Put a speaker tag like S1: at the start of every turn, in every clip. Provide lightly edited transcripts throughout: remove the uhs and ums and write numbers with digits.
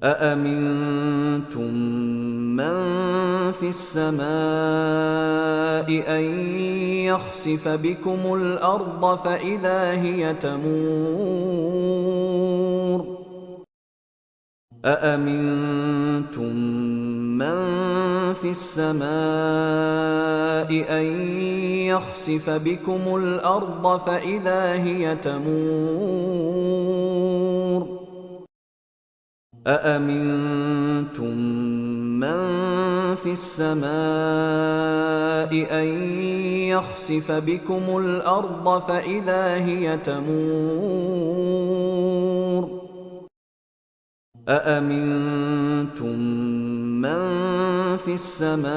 S1: أأمنتم من في السماء أن يخسف بكم الأرض فإذا هي تمور أأمنتم من في السماء أن يخسف بكم الأرض فإذا هي تمور أأمنتم من في السماء أن يخسف بكم الأرض فإذا هي تمور أأمنتم من في السماء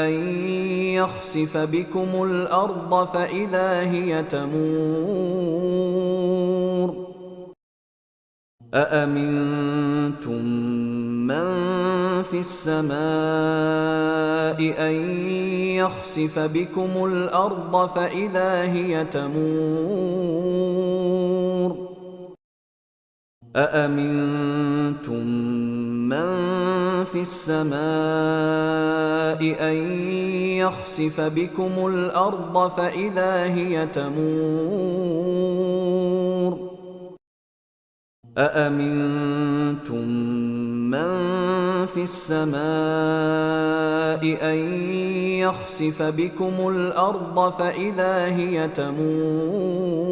S1: أن يخسف بكم الأرض فإذا هي تمور أأمنتم من في السماء أن يخسف بكم الأرض فإذا هي تمور أأمنتم من في السماء أن يخسف بكم الأرض فإذا هي تمور أأمنتم من في السماء أن يخسف بكم الأرض فإذا هي تمور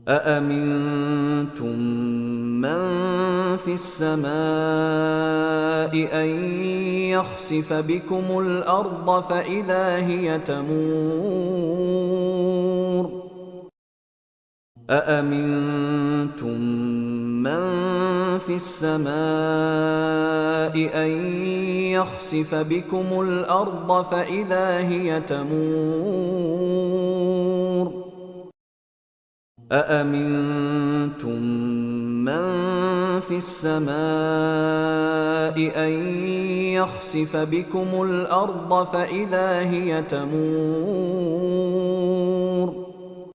S1: أأمنتم من في السماء أن يخسف بكم الأرض فإذا هي تمور أأمنتم من في السماء أن يخسف بكم الأرض فإذا هي تمور أأمنتم من في السماء أن يخسف بكم الأرض فإذا هي تمور